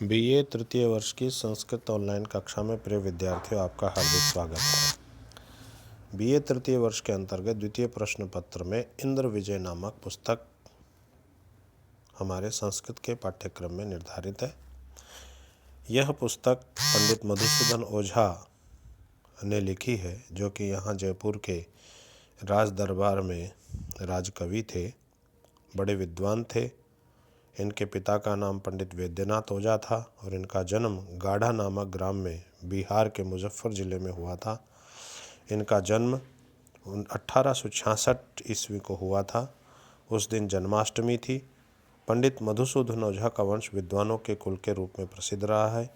BA तृतीय वर्ष की संस्कृत ऑनलाइन कक्षा में प्रिय विद्यार्थियों, आपका हार्दिक स्वागत है। बीए तृतीय वर्ष के अंतर्गत द्वितीय प्रश्न पत्र में इंद्र विजय नामक पुस्तक हमारे संस्कृत के पाठ्यक्रम में निर्धारित है। यह पुस्तक पंडित मधुसूदन ओझा ने लिखी है, जो कि यहाँ जयपुर के राज दरबार में राजकवि थे, बड़े विद्वान थे। इनके पिता का नाम पंडित वैद्यनाथ ओझा था और इनका जन्म गाढ़ा नामक ग्राम में बिहार के मुजफ्फर जिले में हुआ था। इनका जन्म 1866 ईस्वी को हुआ था। उस दिन जन्माष्टमी थी। पंडित मधुसूदन ओझा का वंश विद्वानों के कुल के रूप में प्रसिद्ध रहा है।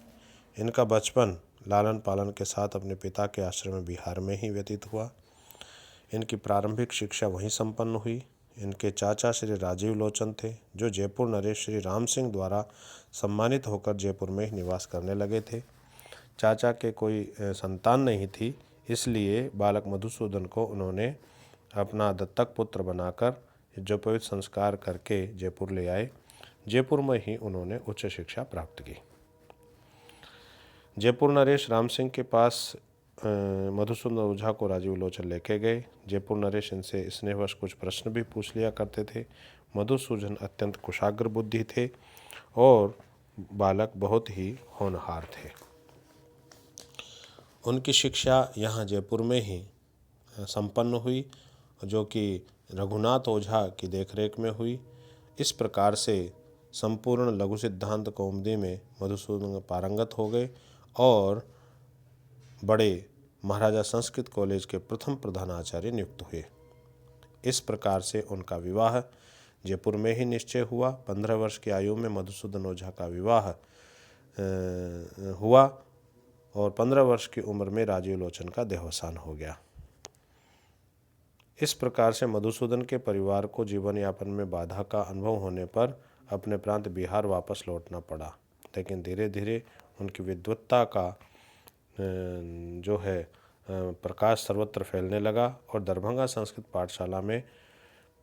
इनका बचपन लालन पालन के साथ अपने पिता के आश्रम में बिहार में ही व्यतीत हुआ। इनकी प्रारंभिक शिक्षा वहीं संपन्न हुई। इनके चाचा श्री राजीव लोचन थे, जो जयपुर नरेश श्री राम सिंह द्वारा सम्मानित होकर जयपुर में ही निवास करने लगे थे। चाचा के कोई संतान नहीं थी, इसलिए बालक मधुसूदन को उन्होंने अपना दत्तक पुत्र बनाकर यज्ञोपवीत संस्कार करके जयपुर ले आए। जयपुर में ही उन्होंने उच्च शिक्षा प्राप्त की। जयपुर नरेश राम सिंह के पास मधुसूदन ओझा को राजीव लोचन लेके गए। जयपुर नरेश इनसे स्नेहवश कुछ प्रश्न भी पूछ लिया करते थे। मधुसूदन अत्यंत कुशाग्र बुद्धि थे और बालक बहुत ही होनहार थे। उनकी शिक्षा यहाँ जयपुर में ही संपन्न हुई, जो कि रघुनाथ ओझा की देखरेख में हुई। इस प्रकार से संपूर्ण लघु सिद्धांत कौमुदी में मधुसूदन पारंगत हो गए और बड़े महाराजा संस्कृत कॉलेज के प्रथम प्रधानाचार्य नियुक्त हुए। इस प्रकार से उनका विवाह जयपुर में ही निश्चय हुआ। 15 वर्ष की आयु में मधुसूदन ओझा का विवाह हुआ और 15 वर्ष की उम्र में राजीव लोचन का देहावसान हो गया। इस प्रकार से मधुसूदन के परिवार को जीवन यापन में बाधा का अनुभव होने पर अपने प्रांत बिहार वापस लौटना पड़ा, लेकिन धीरे धीरे उनकी विद्वत्ता का जो है प्रकाश सर्वत्र फैलने लगा और दरभंगा संस्कृत पाठशाला में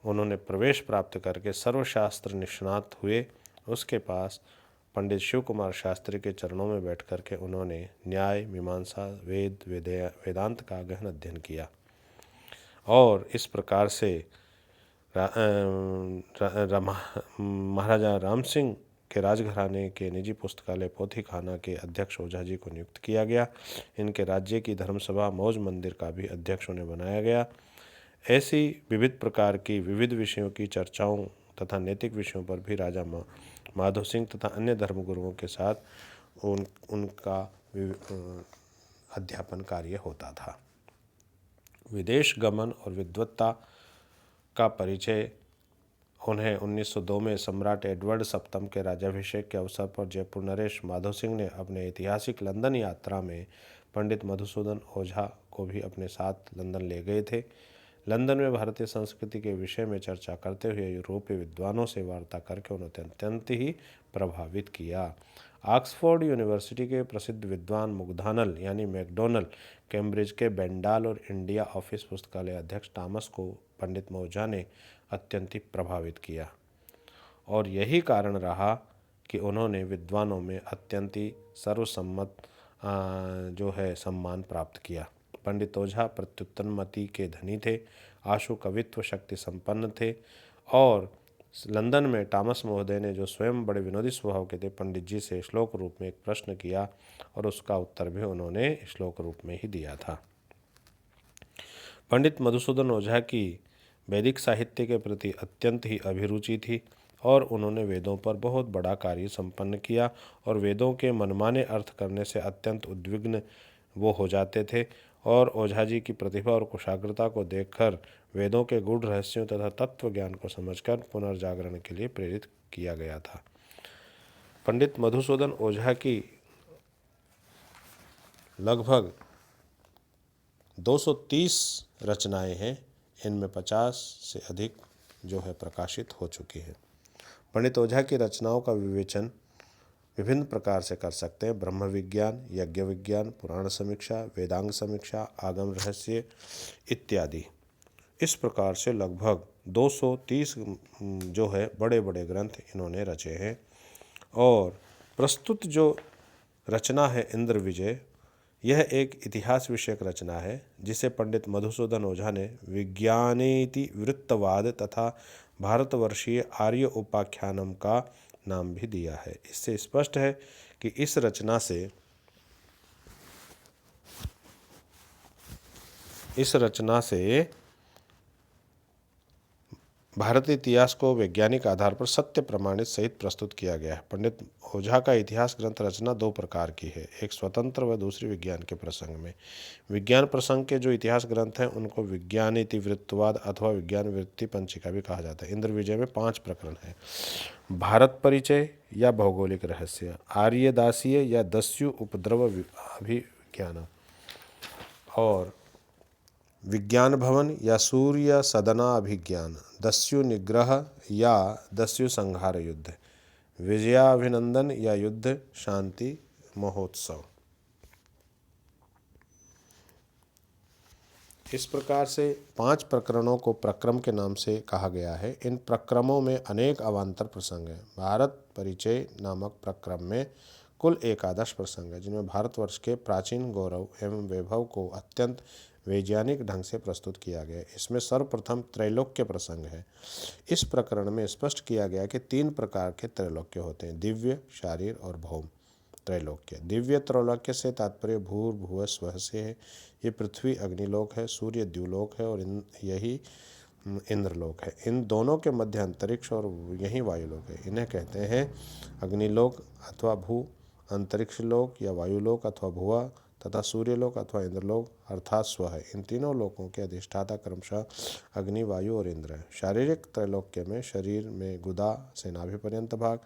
उन्होंने प्रवेश प्राप्त करके सर्वशास्त्र निष्णात हुए। उसके पास पंडित शिव कुमार शास्त्री के चरणों में बैठ कर के उन्होंने न्याय, मीमांसा, वेदांत का गहन अध्ययन किया और इस प्रकार से महाराजा राम सिंह के राजघराने के निजी पुस्तकालय पोथीखाना के अध्यक्ष ओझा जी को नियुक्त किया गया। इनके राज्य की धर्मसभा मौज मंदिर का भी अध्यक्ष उन्हें बनाया गया। ऐसी विविध प्रकार की विविध विषयों की चर्चाओं तथा नैतिक विषयों पर भी राजा माधो सिंह तथा अन्य धर्मगुरुओं के साथ उनका अध्यापन कार्य होता था। विदेश गमन और विद्वत्ता का परिचय उन्हें 1902 में सम्राट एडवर्ड सप्तम के राज्याभिषेक के अवसर पर जयपुर नरेश माधो सिंह ने अपने ऐतिहासिक लंदन यात्रा में पंडित मधुसूदन ओझा को भी अपने साथ लंदन ले गए थे। लंदन में भारतीय संस्कृति के विषय में चर्चा करते हुए यूरोपीय विद्वानों से वार्ता करके उन्हें अत्यंत ही प्रभावित किया। ऑक्सफोर्ड यूनिवर्सिटी के प्रसिद्ध विद्वान मुग्धानल यानी मैकडोनल, कैम्ब्रिज के बेंडाल और इंडिया ऑफिस पुस्तकालय अध्यक्ष टॉमस को पंडित ओझा ने अत्यंत ही प्रभावित किया और यही कारण रहा कि उन्होंने विद्वानों में अत्यंत ही सर्वसम्मत जो है सम्मान प्राप्त किया। पंडित ओझा प्रत्युत्तरमति के धनी थे, आशु कवित्व शक्ति संपन्न थे और लंदन में टॉमस महोदय ने, जो स्वयं बड़े विनोदी स्वभाव के थे, पंडित जी से श्लोक रूप में एक प्रश्न किया और उसका उत्तर भी उन्होंने श्लोक रूप में ही दिया था। पंडित मधुसूदन ओझा की वैदिक साहित्य के प्रति अत्यंत ही अभिरुचि थी और उन्होंने वेदों पर बहुत बड़ा कार्य संपन्न किया और वेदों के मनमाने अर्थ करने से अत्यंत उद्विग्न वो हो जाते थे और ओझा जी की प्रतिभा और कुशाग्रता को देखकर वेदों के गूढ़ रहस्यों तथा तत्व ज्ञान को समझकर पुनर्जागरण के लिए प्रेरित किया गया था। पंडित मधुसूदन ओझा की लगभग 230 रचनाएं हैं, इनमें 50 से अधिक जो है प्रकाशित हो चुकी है। पंडित ओझा की रचनाओं का विवेचन विभिन्न प्रकार से कर सकते हैं: ब्रह्म विज्ञान, यज्ञ विज्ञान, पुराण समीक्षा, वेदांग समीक्षा, आगम रहस्य इत्यादि। इस प्रकार से लगभग 230 जो है बड़े बड़े ग्रंथ इन्होंने रचे हैं और प्रस्तुत जो रचना है इंद्र विजय, यह एक इतिहास विषयक रचना है जिसे पंडित मधुसूदन ओझा ने विज्ञानेति वृत्तवाद तथा भारतवर्षीय आर्य उपाख्यानम का नाम भी दिया है। इससे स्पष्ट है कि इस रचना से भारतीय इतिहास को वैज्ञानिक आधार पर सत्य प्रमाणित सहित प्रस्तुत किया गया है। पंडित ओझा का इतिहास ग्रंथ रचना दो प्रकार की है, एक स्वतंत्र व दूसरी विज्ञान के प्रसंग में। विज्ञान प्रसंग के जो इतिहास ग्रंथ हैं उनको विज्ञान इतिवृत्तवाद अथवा विज्ञान वृत्ति पंचिका भी कहा जाता है। इंद्र विजय में 5 प्रकरण हैं। भारत परिचय या भौगोलिक रहस्य, आर्यदासीय या दस्यु उपद्रव अभिज्ञान, और विज्ञान भवन या सूर्य सदना अभिज्ञान, दस्यु निग्रह या दस्यु संहार युद्ध, विजयाभिनंदन या युद्ध शांति महोत्सव। इस प्रकार से 5 प्रकरणों को प्रक्रम के नाम से कहा गया है। इन प्रक्रमों में अनेक अवान्तर प्रसंग हैं। भारत परिचय नामक प्रक्रम में कुल 11 प्रसंग है, जिनमें भारतवर्ष के प्राचीन गौरव एवं वैभव को अत्यंत वैज्ञानिक ढंग से प्रस्तुत किया गया। इसमें सर्वप्रथम त्रैलोक्य प्रसंग है। इस प्रकरण में स्पष्ट किया गया कि 3 प्रकार के त्रैलोक्य होते हैं, दिव्य, शारीर और भौम त्रैलोक्य। दिव्य त्रैलोक्य से तात्पर्य भूर्भुवः स्वः से है। ये पृथ्वी अग्निलोक है, सूर्य द्युलोक है और यही इंद्रलोक है। इन दोनों के मध्य अंतरिक्ष और यही वायुलोक है। इन्हें कहते हैं अग्निलोक अथवा भू, अंतरिक्ष लोक या वायुलोक अथवा भुवा, तथा सूर्यलोक अथवा इंद्रलोक अर्थात स्व है। इन तीनों लोकों के अधिष्ठाता क्रमशः अग्नि, वायु और इंद्र है। शारीरिक त्रैलोक्य में शरीर में गुदा से नाभि पर्यंत भाग,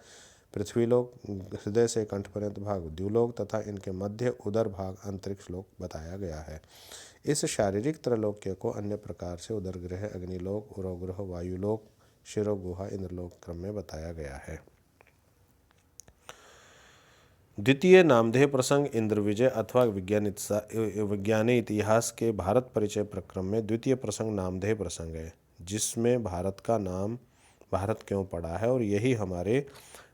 पृथ्वीलोक, हृदय से कंठ पर्यंत भाग द्युलोक तथा इनके मध्य उदर भाग अंतरिक्ष लोक बताया गया है। इस शारीरिक त्रैलोक्य को अन्य प्रकार से उदरगृह, अग्निलोक, उरोगृह, वायुलोक, शिरोगुहा, इंद्रलोक क्रम में बताया गया है। द्वितीय नामधेय प्रसंग इंद्र विजय अथवा विज्ञानी इतिहास के भारत परिचय प्रक्रम में द्वितीय प्रसंग नामधेय प्रसंग है, जिसमें भारत का नाम भारत क्यों पड़ा है और यही हमारे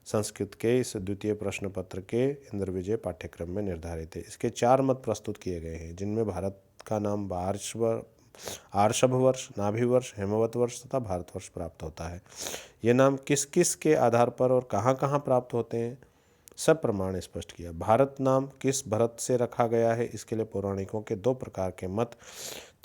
संस्कृत के इस द्वितीय प्रश्न पत्र के इंद्र विजय पाठ्यक्रम में निर्धारित है। इसके 4 मत प्रस्तुत किए गए हैं, जिनमें भारत का नाम आर्षभ वर्ष, नाभि वर्ष, हेमवत वर्ष तथा भारतवर्ष प्राप्त होता है। ये नाम किस किस के आधार पर और कहाँ कहाँ प्राप्त होते हैं, सब प्रमाण स्पष्ट किया। भारत नाम किस भरत से रखा गया है, इसके लिए पौराणिकों के 2 प्रकार के मत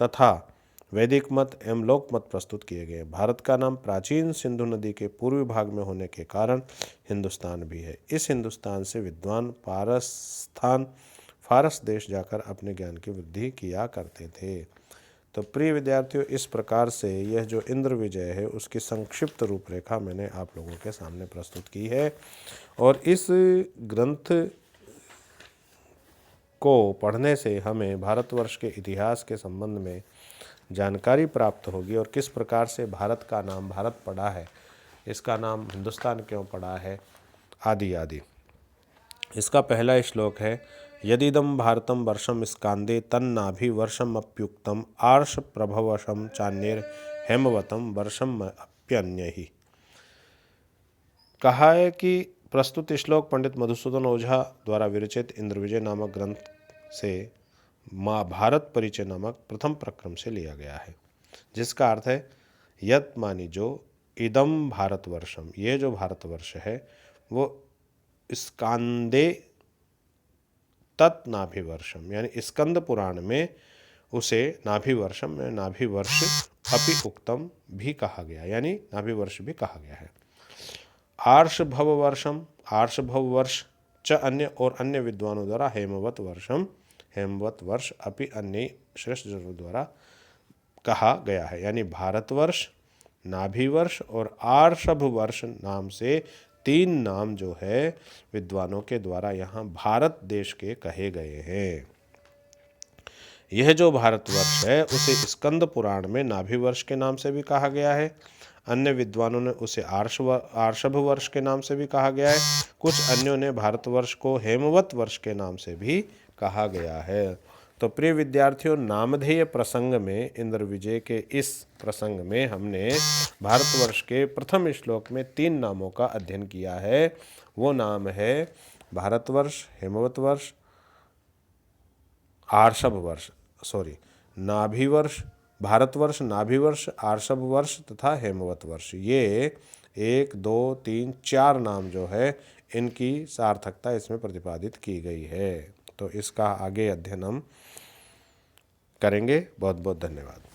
तथा वैदिक मत एवं लोक मत प्रस्तुत किए गए। भारत का नाम प्राचीन सिंधु नदी के पूर्वी भाग में होने के कारण हिंदुस्तान भी है। इस हिंदुस्तान से विद्वान फारस देश जाकर अपने ज्ञान की वृद्धि किया करते थे। तो प्रिय विद्यार्थियों, इस प्रकार से यह जो इंद्र विजय है उसकी संक्षिप्त रूपरेखा मैंने आप लोगों के सामने प्रस्तुत की है। और इस ग्रंथ को पढ़ने से हमें भारतवर्ष के इतिहास के संबंध में जानकारी प्राप्त होगी और किस प्रकार से भारत का नाम भारत पड़ा है, इसका नाम हिंदुस्तान क्यों पड़ा है, आदि आदि। इसका पहला श्लोक है, यदिदं भारतम वर्षम स्कांदे तन्नाभि वर्षम अप्युक्तम आर्ष प्रभवशम चान्येर हेमवतम वर्षम अप्यन्य ही। कहा है कि प्रस्तुत श्लोक पंडित मधुसूदन ओझा द्वारा विरचित इंद्र विजय नामक ग्रंथ से माँ भारत परिचय नामक प्रथम प्रक्रम से लिया गया है, जिसका अर्थ है यत मानी जो इदम भारतवर्षम, ये जो भारतवर्ष है वो स्कांदे तत् नाभिवर्षम, यानी स्कंद पुराण में उसे नाभिवर्षम में नाभिवर्ष अपि उक्तम भी कहा गया, यानी नाभिवर्ष भी कहा गया है। आर्षभव वर्षम, आर्षभव वर्ष च अन्य और अन्य विद्वानों द्वारा हेमवत वर्षम, हेमवत वर्ष अपि अन्य श्रेष्ठ जनों द्वारा कहा गया है, यानी भारतवर्ष, नाभिवर्ष और आर्षभ वर्ष नाम से 3 नाम जो है विद्वानों के द्वारा यहाँ भारत देश के कहे गए हैं। यह जो भारतवर्ष है उसे स्कंद पुराण में नाभिवर्ष के नाम से भी कहा गया है। अन्य विद्वानों ने उसे आर्षभ वर्ष के नाम से भी कहा गया है। कुछ अन्यों ने भारतवर्ष को हेमवत वर्ष के नाम से भी कहा गया है। तो प्रिय विद्यार्थियों, नामधेय प्रसंग में इंद्र विजय के इस प्रसंग में हमने भारतवर्ष के प्रथम श्लोक में 3 नामों का अध्ययन किया है। वो नाम है भारतवर्ष, हेमवत वर्ष, आर्षभ वर्ष, नाभिवर्ष, भारतवर्ष, नाभिवर्ष, आर्षभ वर्ष तथा हेमवत वर्ष। ये 1, 2, 3, 4 नाम जो है इनकी सार्थकता इसमें प्रतिपादित की गई है। तो इसका आगे अध्ययन हम करेंगे। बहुत बहुत धन्यवाद।